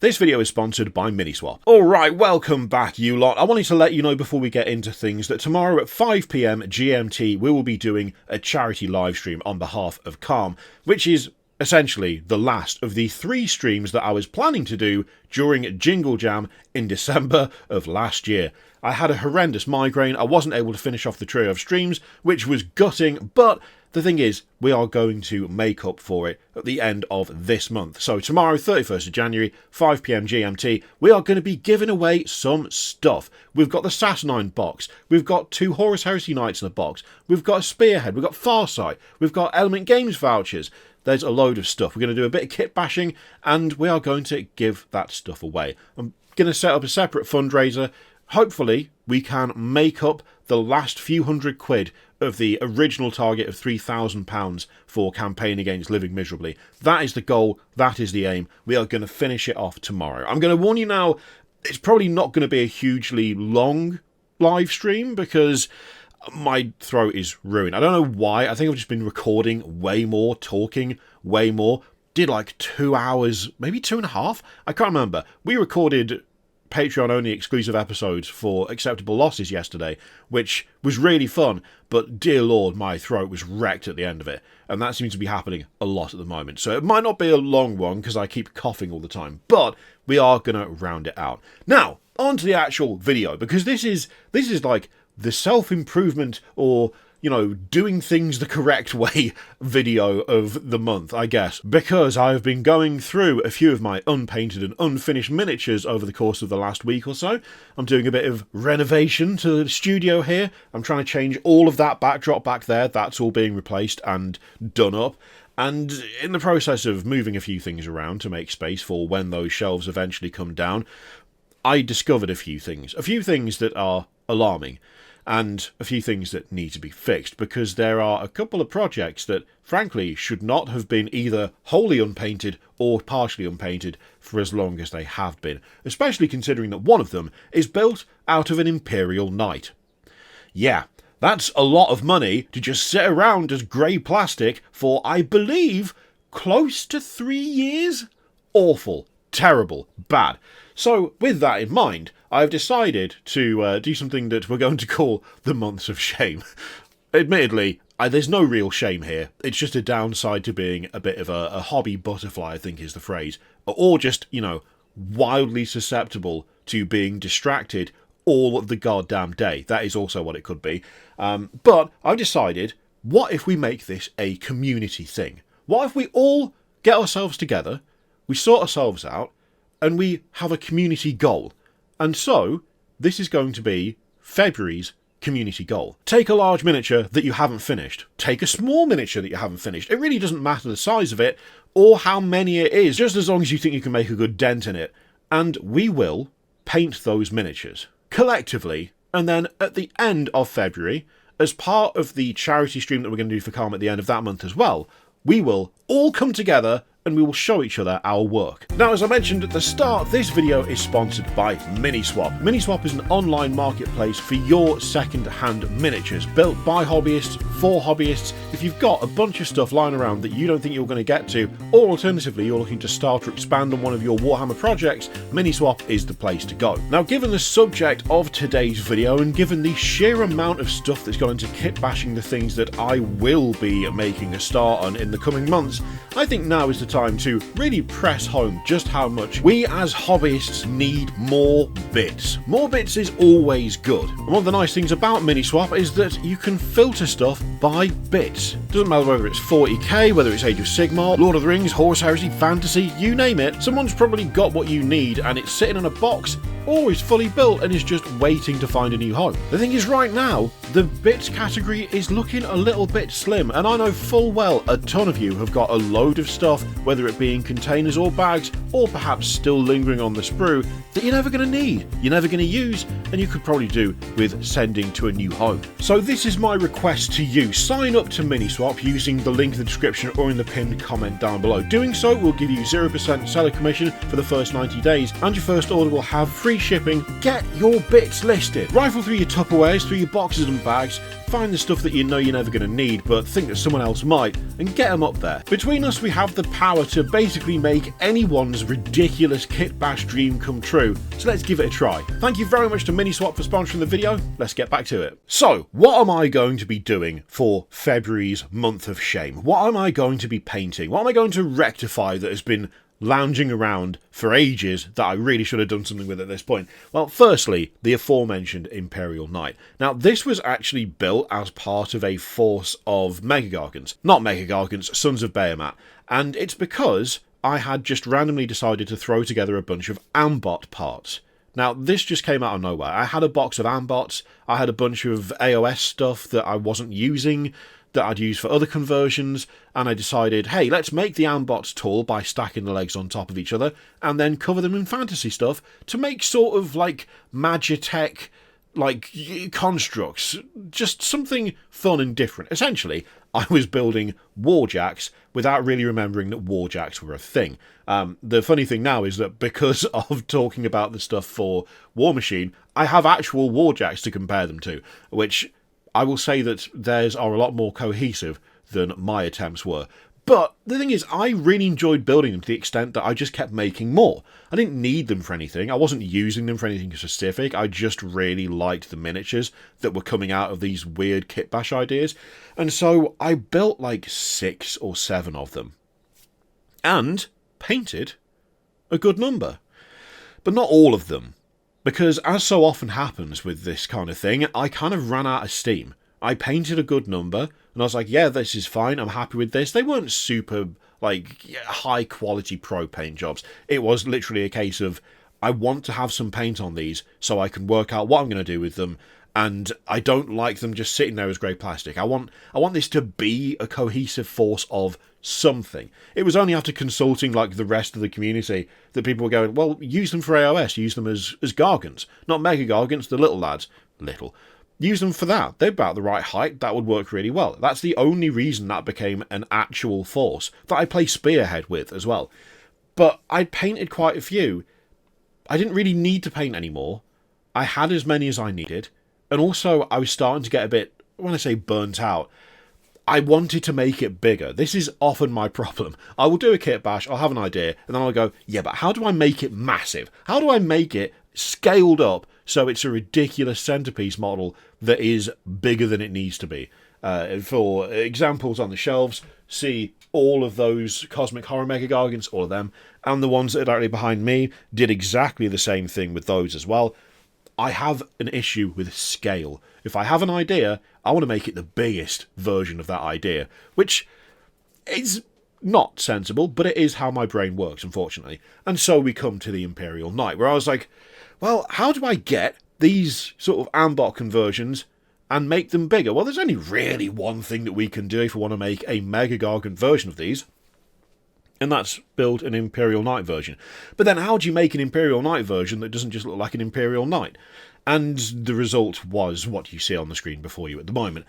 This video is sponsored by Miniswap. Alright, welcome back you lot. I wanted to let you know before we get into things that tomorrow at 5 PM GMT we will be doing a charity livestream on behalf of Calm, which is essentially the last of the 3 streams that I was planning to do during Jingle Jam in December of last year. I had a horrendous migraine, I wasn't able to finish off the trio of streams, which was gutting, but the thing is, we are going to make up for it at the end of this month. So tomorrow, 31st of January, 5 PM GMT, we are going to be giving away some stuff. We've got the Saturnine box, we've got 2 Horus Heresy Knights in a box, we've got a Spearhead, we've got Farsight, we've got Element Games vouchers. There's a load of stuff. We're going to do a bit of kit bashing, and we are going to give that stuff away. I'm going to set up a separate fundraiser. Hopefully, we can make up the last few £100 of the original target of £3,000 for Campaign Against Living Miserably. That is the goal, that is the aim. We are going to finish it off tomorrow. I'm going to warn you now, it's probably not going to be a hugely long live stream because my throat is ruined. I don't know why. I think I've just been recording way more, talking way more. Did like 2 hours, maybe 2.5. I can't remember. We recorded Patreon-only exclusive episodes for Acceptable Losses yesterday, which was really fun, but dear lord, my throat was wrecked at the end of it, and that seems to be happening a lot at the moment. So it might not be a long one, because I keep coughing all the time, but we are going to round it out. Now, on to the actual video, because this is like the self-improvement or, you know, doing things the correct way video of the month, I guess, because I've been going through a few of my unpainted and unfinished miniatures over the course of the last week or so. I'm doing a bit of renovation to the studio here. I'm trying to change all of that backdrop back there. That's all being replaced and done up. And in the process of moving a few things around to make space for when those shelves eventually come down, I discovered a few things that are alarming. And a few things that need to be fixed, because there are a couple of projects that, frankly, should not have been either wholly unpainted or partially unpainted for as long as they have been, especially considering that one of them is built out of an Imperial Knight. Yeah, that's a lot of money to just sit around as grey plastic for, I believe, close to 3 years? Awful. Terrible. Bad. So, with that in mind, I've decided to do something that we're going to call the Months of Shame. Admittedly, there's no real shame here. It's just a downside to being a bit of a hobby butterfly, I think is the phrase. Or just, you know, wildly susceptible to being distracted all of the goddamn day. That is also what it could be. But I've decided, what if we make this a community thing? What if we all get ourselves together, we sort ourselves out, and we have a community goal? And so, this is going to be February's community goal. Take a large miniature that you haven't finished. Take a small miniature that you haven't finished. It really doesn't matter the size of it, or how many it is, just as long as you think you can make a good dent in it. And we will paint those miniatures, collectively, and then at the end of February, as part of the charity stream that we're going to do for Calm at the end of that month as well, we will all come together and we will show each other our work. Now, as I mentioned at the start, this video is sponsored by Miniswap. Miniswap is an online marketplace for your second-hand miniatures, built by hobbyists, for hobbyists. If you've got a bunch of stuff lying around that you don't think you're going to get to, or alternatively you're looking to start or expand on one of your Warhammer projects, Miniswap is the place to go. Now, given the subject of today's video, and given the sheer amount of stuff that's gone into kit bashing the things that I will be making a start on in the coming months, I think now is the time to really press home just how much we as hobbyists need more bits. More bits is always good. And one of the nice things about Miniswap is that you can filter stuff by bits. Doesn't matter whether it's 40k, whether it's Age of Sigmar, Lord of the Rings, Horus Heresy, Fantasy, you name it, someone's probably got what you need and it's sitting in a box or is fully built and is just waiting to find a new home. The thing is, right now, the bits category is looking a little bit slim, and I know full well a ton of you have got a load of stuff, whether it be in containers or bags, or perhaps still lingering on the sprue, that you're never going to need, you're never going to use, and you could probably do with sending to a new home. So this is my request to you. Sign up to Miniswap using the link in the description or in the pinned comment down below. Doing so will give you 0% seller commission for the first 90 days, and your first order will have free free shipping, get your bits listed. Rifle through your Tupperwares, through your boxes and bags, find the stuff that you know you're never going to need but think that someone else might, and get them up there. Between us we have the power to basically make anyone's ridiculous kit bash dream come true, so let's give it a try. Thank you very much to Miniswap for sponsoring the video, let's get back to it. So, what am I going to be doing for February's month of shame? What am I going to be painting? What am I going to rectify that has been lounging around for ages that I really should have done something with at this point? Well, firstly, the aforementioned Imperial Knight. Now, this was actually built as part of a force of mega-gargants. Not mega-gargants, Sons of Behemat. And it's because I had just randomly decided to throw together a bunch of Ambot parts. Now, this just came out of nowhere. I had a box of Ambots, I had a bunch of AOS stuff that I wasn't using, that I'd use for other conversions, and I decided, hey, let's make the Ambots tall by stacking the legs on top of each other, and then cover them in fantasy stuff to make sort of like Magitech like constructs, just something fun and different. Essentially, I was building warjacks without really remembering that warjacks were a thing. The funny thing now is that because of talking about the stuff for War Machine, I have actual warjacks to compare them to, which I will say that theirs are a lot more cohesive than my attempts were. But the thing is, I really enjoyed building them to the extent that I just kept making more. I didn't need them for anything. I wasn't using them for anything specific. I just really liked the miniatures that were coming out of these weird kit bash ideas. And so I built like 6 or 7 of them. And painted a good number. But not all of them. Because, as so often happens with this kind of thing, I kind of ran out of steam. I painted a good number, and I was like, yeah, this is fine, I'm happy with this. They weren't super, like, high-quality pro paint jobs. It was literally a case of, I want to have some paint on these so I can work out what I'm going to do with them, and I don't like them just sitting there as grey plastic. I want this to be a cohesive force of something. It was only after consulting like the rest of the community that people were going, well, use them for AOS, use them as gargants, not mega-gargants, the little lads. Little. Use them for that. They're about the right height, that would work really well. That's the only reason that became an actual force that I play Spearhead with as well. But I painted quite a few. I didn't really need to paint anymore. I had as many as I needed. And also, I was starting to get a bit, when I say burnt out, I wanted to make it bigger. This is often my problem. I will do a kit bash, I'll have an idea, and then I'll go, yeah, but how do I make it massive? How do I make it scaled up so it's a ridiculous centerpiece model that is bigger than it needs to be? For examples on the shelves, see all of those Cosmic Horror Mega-Gargants, all of them, and the ones that are directly behind me did exactly the same thing with those as well. I have an issue with scale. If I have an idea, I want to make it the biggest version of that idea, which is not sensible, but it is how my brain works, unfortunately. And so we come to the Imperial Knight, where I was like, well, how do I get these sort of Ambot conversions and make them bigger? Well, there's only really one thing that we can do if we want to make a mega-gargant version of these, and that's build an Imperial Knight version. But then how do you make an Imperial Knight version that doesn't just look like an Imperial Knight? And the result was what you see on the screen before you at the moment.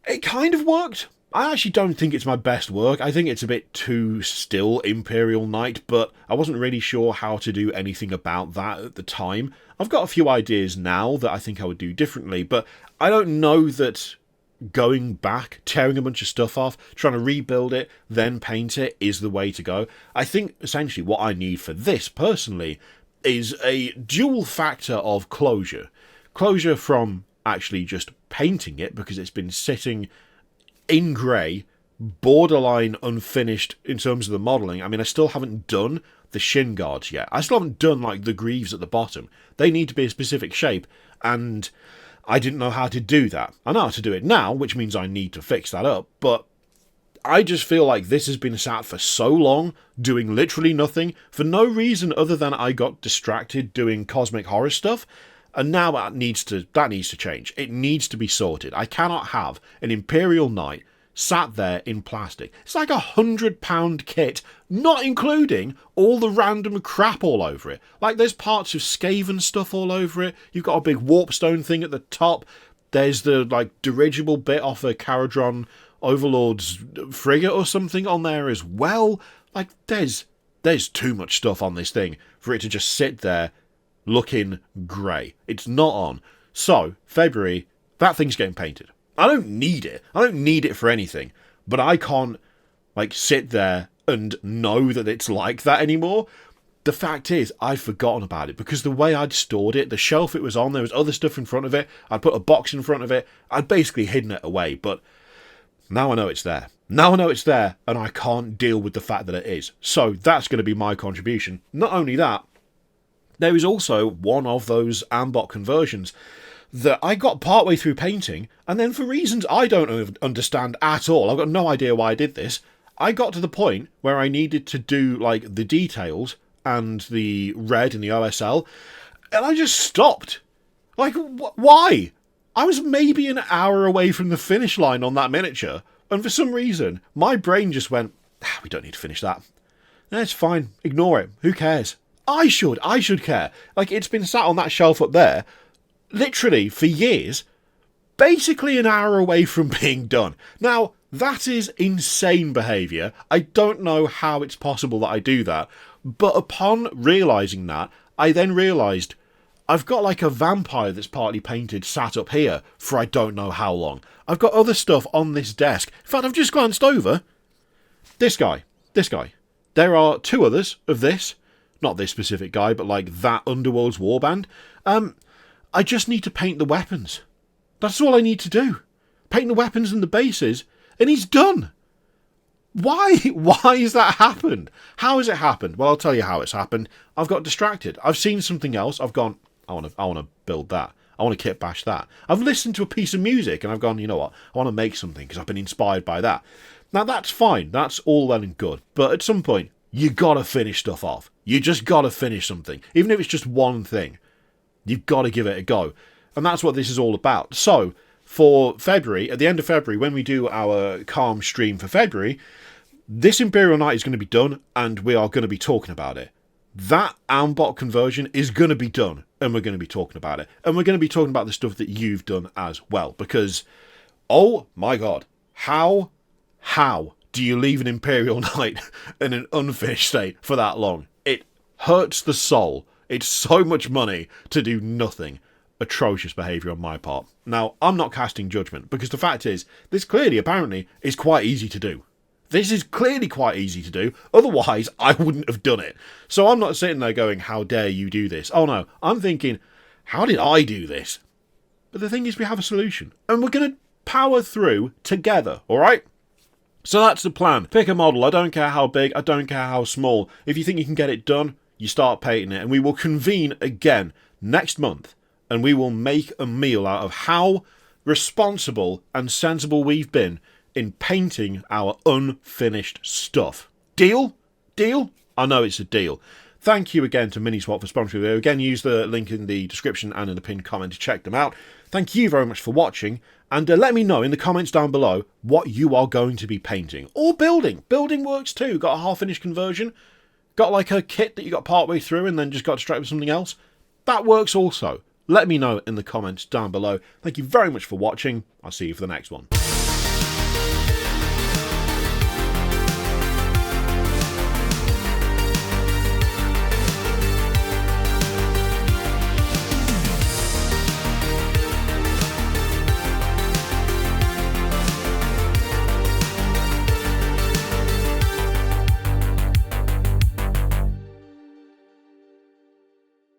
It kind of worked. I actually don't think it's my best work. I think it's a bit too still Imperial Knight, but I wasn't really sure how to do anything about that at the time. I've got a few ideas now that I think I would do differently, but I don't know that going back, tearing a bunch of stuff off, trying to rebuild it, then paint it is the way to go. I think essentially what I need for this personally is a dual factor of closure. Closure from actually just painting it because it's been sitting in grey, borderline unfinished in terms of the modelling. I mean, I still haven't done the shin guards yet. I still haven't done like the greaves at the bottom. They need to be a specific shape, and I didn't know how to do that. I know how to do it now, which means I need to fix that up, but I just feel like this has been sat for so long, doing literally nothing, for no reason other than I got distracted doing cosmic horror stuff, and now that needs to change. It needs to be sorted. I cannot have an Imperial Knight sat there in plastic. It's like £100 kit, not including all the random crap all over it. Like, there's parts of Skaven stuff all over it. You've got a big warpstone thing at the top. There's the, like, dirigible bit off a Caradron Overlord's frigate or something on there as well. Like, there's too much stuff on this thing for it to just sit there looking grey. It's not on. So, February, that thing's getting painted. I don't need it. I don't need it for anything. But I can't, like, sit there and know that it's like that anymore. The fact is, I'd forgotten about it because the way I'd stored it, the shelf it was on, there was other stuff in front of it. I'd put a box in front of it. I'd basically hidden it away. But now I know it's there. Now I know it's there, and I can't deal with the fact that it is. So that's going to be my contribution. Not only that, there is also one of those Ambot conversions that I got partway through painting, and then for reasons I don't understand at all, I've got no idea why I did this, I got to the point where I needed to do, like, the details and the red and the OSL, and I just stopped. Like, why? I was maybe an hour away from the finish line on that miniature, and for some reason, my brain just went, we don't need to finish that. It's fine, ignore it, who cares? I should care. Like, it's been sat on that shelf up there, literally for years, basically an hour away from being done. Now, that is insane behaviour. I don't know how it's possible that I do that, but upon realising that, I then realised I've got like a vampire that's partly painted sat up here for I don't know how long. I've got other stuff on this desk. In fact, I've just glanced over. This guy. There are two others of this. Not this specific guy, but like that Underworld's warband. I just need to paint the weapons. That's all I need to do. Paint the weapons and the bases, and he's done. Why? Why has that happened? How has it happened? Well, I'll tell you how it's happened. I've got distracted. I've seen something else. I've gone, I want to build that. I want to kit bash that. I've listened to a piece of music and I've gone, you know what? I want to make something because I've been inspired by that. Now, that's fine. That's all well and good. But at some point, you got to finish stuff off. You just got to finish something. Even if it's just one thing. You've got to give it a go. And that's what this is all about. So, for February, at the end of February, when we do our calm stream for February, this Imperial Knight is going to be done, and we are going to be talking about it. That Ambot conversion is going to be done, and we're going to be talking about it. And we're going to be talking about the stuff that you've done as well, because, oh my god, how do you leave an Imperial Knight in an unfinished state for that long? It hurts the soul. It's so much money to do nothing. Atrocious behaviour on my part. Now, I'm not casting judgment, because the fact is, this clearly, apparently, is quite easy to do. This is clearly quite easy to do, otherwise I wouldn't have done it. So I'm not sitting there going, how dare you do this? Oh no, I'm thinking, how did I do this? But the thing is, we have a solution, and we're going to power through together, alright? So that's the plan. Pick a model, I don't care how big, I don't care how small. If you think you can get it done, you start painting it, and we will convene again next month, and we will make a meal out of how responsible and sensible we've been in painting our unfinished stuff. Deal? Deal? I know it's a deal. Thank you again to Miniswap for sponsoring the video. Again, use the link in the description and in the pinned comment to check them out. Thank you very much for watching, and let me know in the comments down below what you are going to be painting. Or building. Building works too. Got a half-finished conversion? Got like a kit that you got partway through and then just got distracted with something else? That works also. Let me know in the comments down below. Thank you very much for watching. I'll see you for the next one.